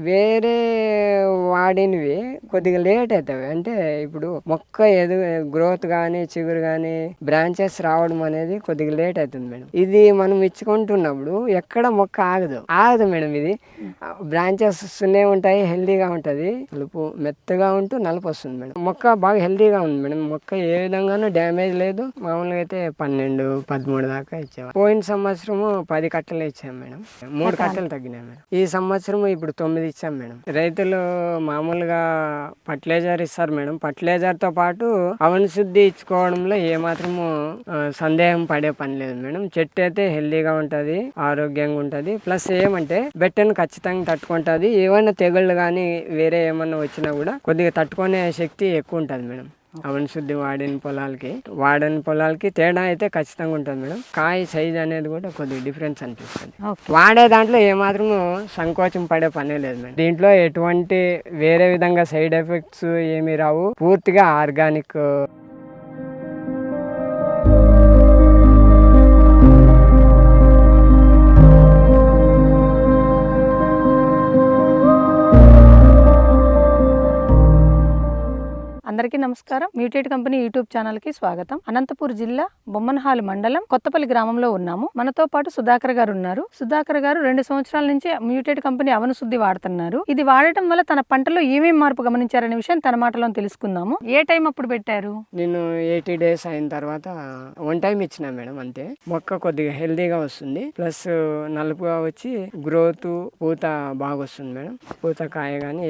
వేరే వాడినవి కొద్దిగా లేట్ అవుతాయి. అంటే ఇప్పుడు మొక్క గ్రోత్ కానీ చిగురు కానీ బ్రాంచెస్ రావడం అనేది కొద్దిగా లేట్ అవుతుంది మేడం. ఇది మనం ఇచ్చుకుంటున్నప్పుడు ఎక్కడ మొక్క ఆగదు మేడం. ఇది బ్రాంచెస్ వస్తూనే ఉంటాయి, హెల్దీగా ఉంటుంది, నలుపు మెత్తగా ఉంటూ నలుపు వస్తుంది మేడం. మొక్క బాగా హెల్దీగా ఉంది మేడం. మొక్క ఏ విధంగానూ డ్యామేజ్ లేదు. మామూలుగా అయితే 12-13 దాకా ఇచ్చేవాళ్ళం. పోయిన సంవత్సరము 10 కట్టలు ఇచ్చాం మేడం. 3 కట్టలు తగ్గినాయి మేడం. ఈ సంవత్సరం ఇప్పుడు 9 ఇచ్చాం మేడం. రైతులు మామూలుగా ఫర్టిలైజర్ ఇస్తారు మేడం. ఫర్టిలైజర్ తో పాటు అవని శుద్ధి ఇచ్చుకోవడంలో ఏమాత్రము సందేహం పడే పని లేదు మేడం. చెట్టు అయితే హెల్దీగా ఉంటది, ఆరోగ్యంగా ఉంటది. ప్లస్ ఏమంటే బెట్టను ఖచ్చితంగా తట్టుకుంటది. ఏమైనా తెగుళ్ళు కానీ వేరే ఏమన్నా వచ్చినా కూడా కొద్దిగా తట్టుకునే శక్తి ఎక్కువ ఉంటుంది మేడం. అవని శుద్ధి వాడని పొలాలకి తేడా అయితే ఖచ్చితంగా ఉంటుంది మేడం. కాయ సైజ్ అనేది కూడా కొద్దిగా డిఫరెన్స్ అనిపిస్తుంది. వాడే దాంట్లో ఏమాత్రము సంకోచం పడే పనే లేదు మేడం. దీంట్లో ఎటువంటి వేరే విధంగా సైడ్ ఎఫెక్ట్స్ ఏమి రావు. పూర్తిగా ఆర్గానిక్. అందరికీ నమస్కారం. మ్యూటేట్ కంపెనీ యూట్యూబ్ ఛానల్ కి స్వాగతం. అనంతపూర్ జిల్లా బొమ్మనహాల్ మండలం కొత్తపల్లి గ్రామంలో ఉన్నాము. మనతో పాటు సుధాకర్ గారు ఉన్నారు. సుధాకర్ గారు 2 సంవత్సరాల నుంచి మ్యూటేట్ కంపెనీ అవని శుద్ధి వాడుతున్నారు. ఇది వాడటం వల్ల తన పంటలో ఏమేమి మార్పు గమనించారనే విషయం తన మాటలో తెలుసుకుందాము. ఏ టైం అప్పుడు పెట్టారు? నేను 80 days అయిన తర్వాత 1 time ఇచ్చిన మేడం. అంతే. మొక్క కొద్దిగా హెల్దీగా వస్తుంది, ప్లస్ నలుపుగా వచ్చి గ్రోత్ పూత బాగా వస్తుంది మేడం. పూత కాయ గానీ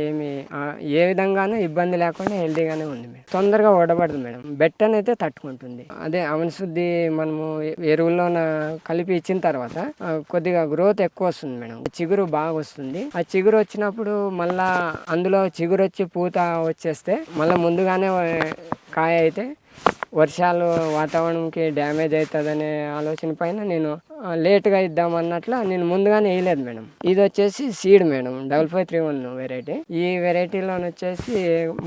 ఏ విధంగానూ ఇబ్బంది లేకుండా హెల్దీగానే ఉంది మేడం. తొందరగా ఓడబడదు మేడం. బెట్టనైతే తట్టుకుంటుంది. అదే అవని శుద్ధి మనము ఎరువుల్లో కలిపి ఇచ్చిన తర్వాత కొద్దిగా గ్రోత్ ఎక్కువ వస్తుంది మేడం. చిగురు బాగా వస్తుంది. ఆ చిగురు వచ్చినప్పుడు మళ్ళా అందులో చిగురు వచ్చి పూత వచ్చేస్తే మళ్ళీ ముందుగానే కాయ అయితే వర్షాలు వాతావరణంకి డ్యామేజ్ అవుతుందనే ఆలోచన పైన నేను లేట్గా ఇద్దామన్నట్ల నేను ముందుగానే వేయలేదు మేడం. ఇది వచ్చేసి సీడ్ మేడం, 5531 వెరైటీ. ఈ వెరైటీలో వచ్చేసి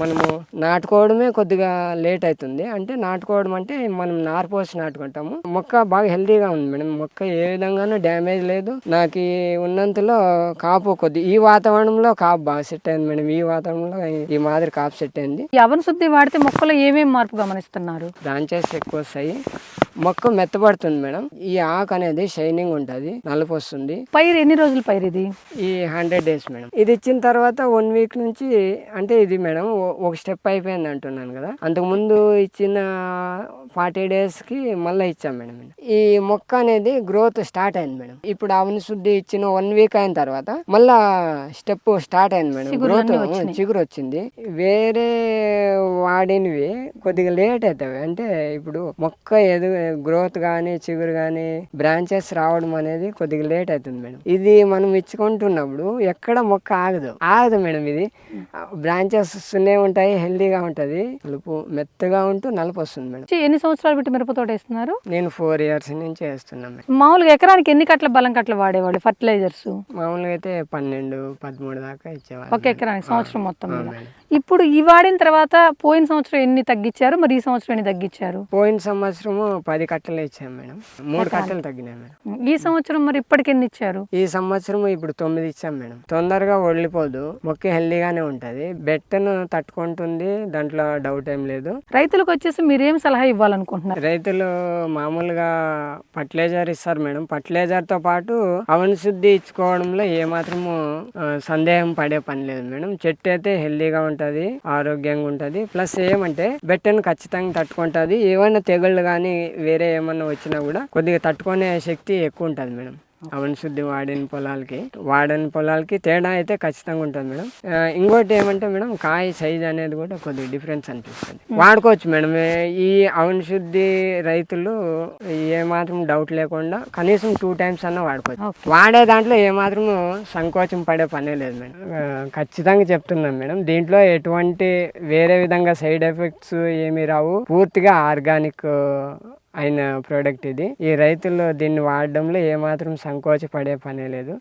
మనము నాటుకోవడమే కొద్దిగా లేట్ అవుతుంది. అంటే నాటుకోవడం అంటే మనం నారు పోసి నాటుకుంటాము. మొక్క బాగా హెల్దీగా ఉంది మేడం. మొక్క ఏ విధంగానూ డ్యామేజ్ లేదు. నాకు ఉన్నంతలో కాపు ఈ వాతావరణంలో కాపు బాగా సెట్ అయింది మేడం. ఈ వాతావరణంలో ఈ మాదిరి కాపు సెట్ అయింది. ఈ అవని శుద్ధి వాడితే మొక్కలో ఏమేమి మార్పు గమనిస్తున్నారు? బ్రాంచెస్ ఎక్కువ వస్తాయి, మొక్క మెత్తబడుతుంది మేడం. ఈ ఆకు అనేది షైనింగ్ ఉంటుంది, నలుపు వస్తుంది. పైరు ఎన్ని రోజులు పైరు ఇది? ఈ 100 days మేడం. ఇది ఇచ్చిన తర్వాత 1 week నుంచి అంటే ఇది మేడం ఒక స్టెప్ అయిపోయింది అంటున్నాను కదా. అంతకు ముందు ఇచ్చిన 40 days కి మళ్ళీ ఇచ్చాం మేడం. ఈ మొక్క అనేది గ్రోత్ స్టార్ట్ అయింది మేడం. ఇప్పుడు అవని శుద్ధి ఇచ్చిన 1 week అయిన తర్వాత మళ్ళా స్టెప్ స్టార్ట్ అయింది మేడం. గ్రోత్ చిగురు వచ్చింది. వేరే వాడినవి కొద్దిగా లేట్ అవుతాయి. అంటే ఇప్పుడు మొక్క గ్రోత్ కానీ చిగురు కానీ బ్రాంచెస్ రావడం అనేది కొద్దిగా లేట్ అవుతుంది మేడం. ఇది మనం ఇచ్చుకుంటున్నప్పుడు ఎక్కడ మొక్క ఆగదు మేడం. ఇది బ్రాంచెస్ వస్తూనే ఉంటాయి, హెల్దీగా ఉంటది, నలుపు మెత్తగా ఉంటూ నలుపు వస్తుంది మేడం. ఎన్ని సంవత్సరాలు పెట్టి మిరప తోట వేస్తున్నారు? నేను 4 years నుంచి వేస్తున్నాను మేడం. మామూలుగా ఎకరానికి ఎన్ని కట్ల బలం కట్ల వాడేవాళ్ళు ఫర్టిలైజర్స్? మామూలుగా అయితే 12-13 దాకా ఇచ్చేవాళ్ళు ఒక ఎకరానికి సంవత్సరం మొత్తం మీద. ఇప్పుడు ఈ వాడిన తర్వాత పోయిన సంవత్సరం ఎన్ని తగ్గించారు, మరి ఈ సంవత్సరం ఎన్ని తగ్గించారు? పోయిన సంవత్సరము 10 కట్టలు ఇచ్చాం మేడం. 3 కట్టలు తగ్గినాయి మేడం. ఈ సంవత్సరం మరి ఇప్పటికి ఎన్ని ఇచ్చారు? ఈ సంవత్సరం ఇప్పుడు 9 ఇచ్చాం మేడం. తొందరగా వదిలిపోదు, మొక్క హెల్దీగానే ఉంటది, బెట్టను తట్టుకుంటుంది, దాంట్లో డౌట్ ఏం లేదు. రైతులకు వచ్చేసి మీరేం సలహా ఇవ్వాలనుకుంటున్నారు? రైతులు మామూలుగా ఫర్టిలైజర్ ఇస్తారు మేడం. ఫర్టిలైజర్ తో పాటు అవని శుద్ధి ఇచ్చుకోవడంలో ఏమాత్రము సందేహం పడే పని లేదు మేడం. చెట్టు అయితే హెల్దీగా ఉంటది, ఆరోగ్యంగా ఉంటది. ప్లస్ ఏమంటే బెట్టను ఖచ్చితంగా తట్టుకుంటది. ఏమైనా తెగుళ్ళు కానీ వేరే ఏమన్నా వచ్చినా కూడా కొద్దిగా తట్టుకునే శక్తి ఎక్కువ ఉంటుంది మేడం. అవని శుద్ధి వాడని పొలాలకి తేడా అయితే ఖచ్చితంగా ఉంటుంది మేడం. ఇంకోటి ఏమంటే మేడం, కాయ సైజ్ అనేది కూడా కొద్దిగా డిఫరెన్స్ అనిపిస్తుంది. వాడుకోవచ్చు మేడం. ఈ అవని శుద్ధి రైతులు ఏమాత్రం డౌట్ లేకుండా కనీసం 2 times అన్నా వాడుకోవచ్చు. వాడే దాంట్లో ఏమాత్రం సంకోచం పడే పనే లేదు మేడం. ఖచ్చితంగా చెప్తున్నాం మేడం. దీంట్లో ఎటువంటి వేరే విధంగా సైడ్ ఎఫెక్ట్స్ ఏమి రావు. పూర్తిగా ఆర్గానిక్ అయిన ప్రోడక్ట్ ఇది. ఈ రైతులు దీన్ని వాడడంలో ఏమాత్రం సంకోచపడే పనే లేదు.